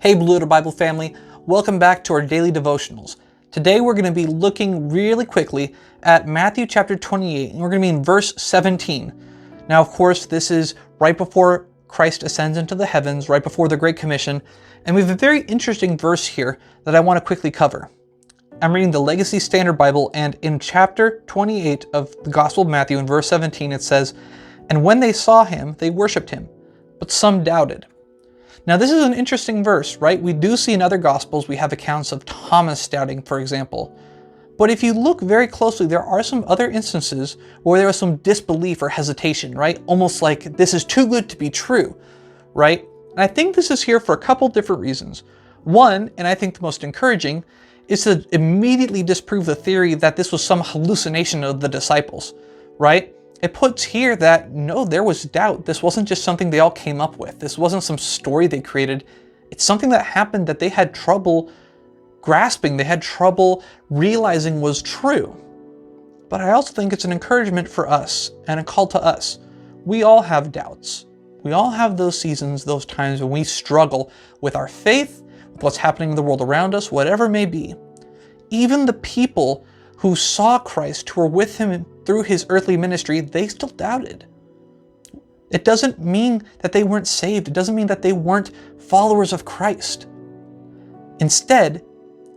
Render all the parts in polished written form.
Hey Blue Letter Bible family, welcome back to our daily devotionals. Today we're going to be looking really quickly at Matthew chapter 28, and we're going to be in verse 17. Now, of course, this is right before Christ ascends into the heavens, right before the Great Commission, and we have a very interesting verse here that I want to quickly cover. I'm reading the Legacy Standard Bible, and in chapter 28 of the Gospel of Matthew, in verse 17, it says, "And when they saw him, they worshipped him, but some doubted." Now this is an interesting verse, right? We do see in other Gospels, we have accounts of Thomas doubting, for example. But if you look very closely, there are some other instances where there was some disbelief or hesitation, right? Almost like this is too good to be true, right? And I think this is here for a couple different reasons. One, and I think the most encouraging, is to immediately disprove the theory that this was some hallucination of the disciples, right? It puts here that no, there was doubt. This wasn't just something they all came up with. This wasn't some story they created. It's something that happened that they had trouble grasping. They had trouble realizing was true. But I also think it's an encouragement for us and a call to us. We all have doubts. We all have those seasons, those times when we struggle with our faith, with what's happening in the world around us, whatever it may be. Even the people who saw Christ, who were with him through his earthly ministry, they still doubted. It doesn't mean that they weren't saved. It doesn't mean that they weren't followers of Christ. Instead,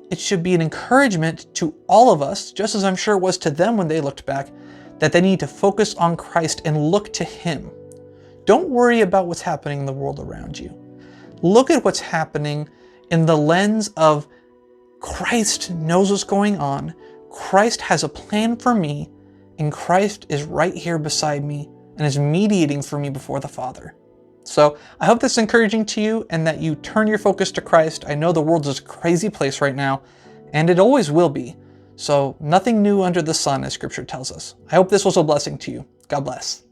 it should be an encouragement to all of us, just as I'm sure it was to them when they looked back, that they need to focus on Christ and look to him. Don't worry about what's happening in the world around you. Look at what's happening in the lens of Christ knows what's going on. Christ has a plan for me, and Christ is right here beside me and is mediating for me before the Father. So I hope this is encouraging to you and that you turn your focus to Christ. I know the world is a crazy place right now, and it always will be. So nothing new under the sun, as Scripture tells us. I hope this was a blessing to you. God bless.